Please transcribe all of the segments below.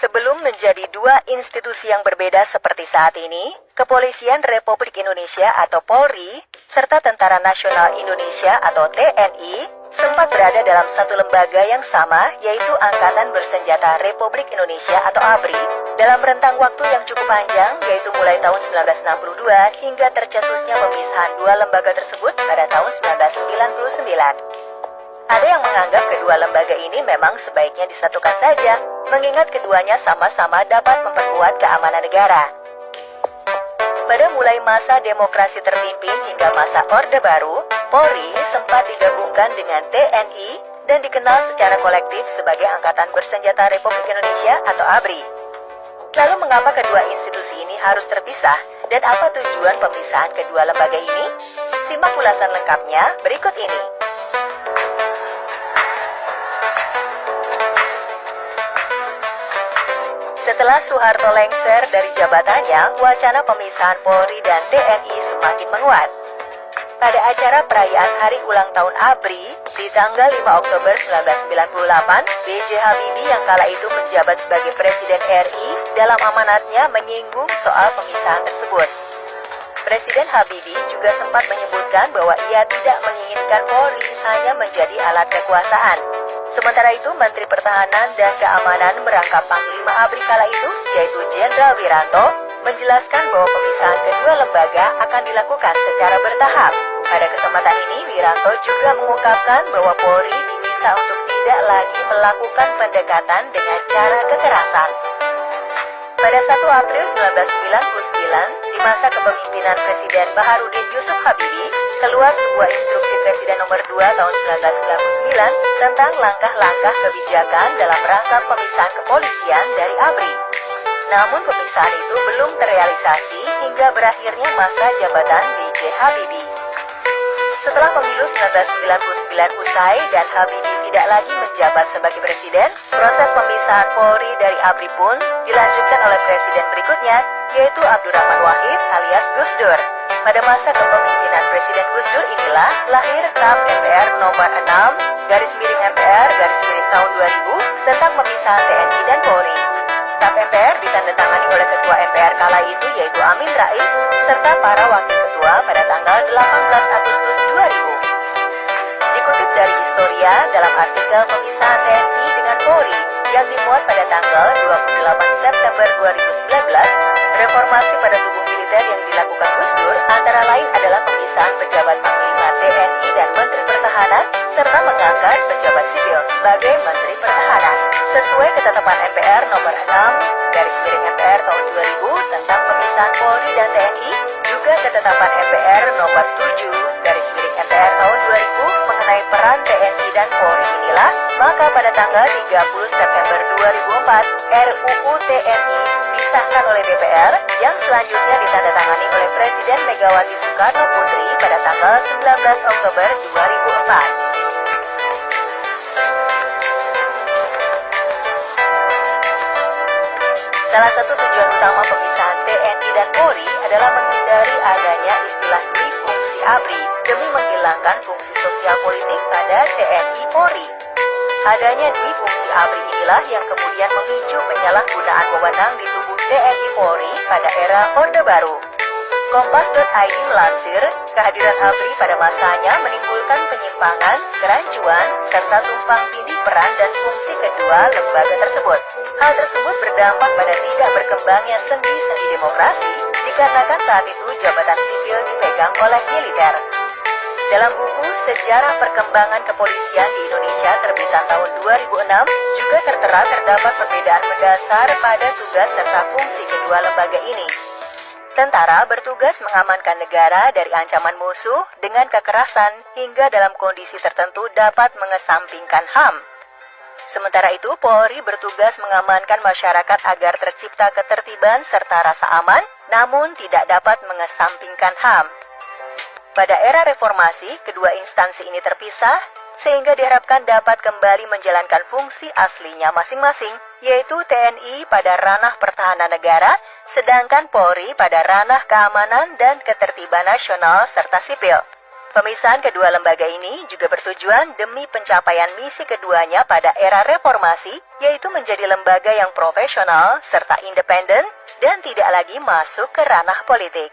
Sebelum menjadi dua institusi yang berbeda seperti saat ini, Kepolisian Republik Indonesia atau Polri, serta Tentara Nasional Indonesia atau TNI, sempat berada dalam satu lembaga yang sama, yaitu Angkatan Bersenjata Republik Indonesia atau ABRI, dalam rentang waktu yang cukup panjang, yaitu mulai tahun 1962 hingga tercetusnya pemisahan dua lembaga tersebut pada tahun 1999. Ada yang menganggap kedua lembaga ini memang sebaiknya disatukan saja, mengingat keduanya sama-sama dapat memperkuat keamanan negara. Pada mulai masa demokrasi terpimpin hingga masa Orde Baru, Polri sempat digabungkan dengan TNI dan dikenal secara kolektif sebagai Angkatan Bersenjata Republik Indonesia atau ABRI. Lalu mengapa kedua institusi ini harus terpisah dan apa tujuan pemisahan kedua lembaga ini? Simak ulasan lengkapnya berikut ini. Setelah Soeharto lengser dari jabatannya, wacana pemisahan Polri dan TNI semakin menguat. Pada acara perayaan Hari Ulang Tahun ABRI di tanggal 5 Oktober 1998, B.J. Habibie yang kala itu menjabat sebagai Presiden RI dalam amanatnya menyinggung soal pemisahan tersebut. Presiden Habibie juga sempat menyebutkan bahwa ia tidak menginginkan Polri hanya menjadi alat kekuasaan. Sementara itu, Menteri Pertahanan dan Keamanan merangkap Panglima ABRI kala itu, yaitu Jenderal Wiranto, menjelaskan bahwa pemisahan kedua lembaga akan dilakukan secara bertahap. Pada kesempatan ini, Wiranto juga mengungkapkan bahwa Polri diminta untuk tidak lagi melakukan pendekatan dengan cara kekerasan. Pada 1 April 1999, di masa kepemimpinan Presiden Baharudin Yusuf Habibie, keluar sebuah instruksi Presiden nomor 2 tahun 1999 tentang langkah-langkah kebijakan dalam rangka pemisahan kepolisian dari ABRI. Namun pemisahan itu belum terrealisasi hingga berakhirnya masa jabatan B.J. Habibie. Setelah pemilu 1999 usai dan Habibie tidak lagi menjabat sebagai presiden, proses pemisahan Polri dari ABRI pun dilanjutkan oleh presiden berikutnya, yaitu Abdurrahman Wahid alias Gus Dur. Pada masa kepemimpinan Presiden Gus Dur inilah lahir KAP MPR nomor 6/MPR tahun 2000 tentang pemisahan TNI dan Polri. KAP MPR ditandatangani oleh Ketua MPR kala itu yaitu Amin Rais serta para wakil ketua pada tanggal 18 Agustus 2000. Dikutip dari Historia dalam artikel pemisahan TNI dengan Polri yang dimuat pada tanggal 28 September 2019, reformasi pada tubuh militer yang dilakukan Gus Dur antara lain adalah pemisahan pejabat Panglima TNI dan Menteri Pertahanan serta mengangkat pejabat sipil sebagai Menteri Pertahanan. Sesuai ketetapan MPR nomor 6/MPR tahun 2000 tentang pemisahan Polri dan TNI, juga ketetapan MPR nomor 7/MPR tahun 2000 mengenai peran TNI dan Polri inilah, maka pada tanggal 30 September 2004, RUU TNI disahkan oleh DPR yang selanjutnya ditandatangani oleh Presiden Megawati Soekarno Putri pada tanggal 19 Oktober 2004. Salah satu tujuan utama pemisahan TNI dan Polri adalah menghindari adanya istilah dui fungsi ABRI demi menghilangkan fungsi sosial politik pada TNI Polri. Adanya dui fungsi ABRI inilah yang kemudian memicu penyalahgunaan wewenang di tubuh TNI Polri pada era Orde Baru. Kompas.id melansir, kehadiran ABRI pada masanya menimbulkan penyimpangan, kerancuan, serta tumpang tindih peran dan fungsi kedua lembaga tersebut. Hal tersebut berdampak pada tidak berkembangnya sendi-sendi demokrasi, dikarenakan saat itu jabatan sipil dipegang oleh militer. Dalam buku Sejarah Perkembangan Kepolisian di Indonesia terbitan tahun 2006, juga tertera terdapat perbedaan mendasar pada tugas serta fungsi kedua lembaga ini. Tentara bertugas mengamankan negara dari ancaman musuh dengan kekerasan hingga dalam kondisi tertentu dapat mengesampingkan HAM. Sementara itu, Polri bertugas mengamankan masyarakat agar tercipta ketertiban serta rasa aman, namun tidak dapat mengesampingkan HAM. Pada era reformasi, kedua instansi ini terpisah, sehingga diharapkan dapat kembali menjalankan fungsi aslinya masing-masing, yaitu TNI pada ranah pertahanan negara, sedangkan Polri pada ranah keamanan dan ketertiban nasional serta sipil. Pemisahan kedua lembaga ini juga bertujuan demi pencapaian misi keduanya pada era reformasi, yaitu menjadi lembaga yang profesional serta independen dan tidak lagi masuk ke ranah politik.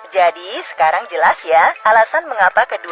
Jadi, sekarang jelas ya alasan mengapa kedua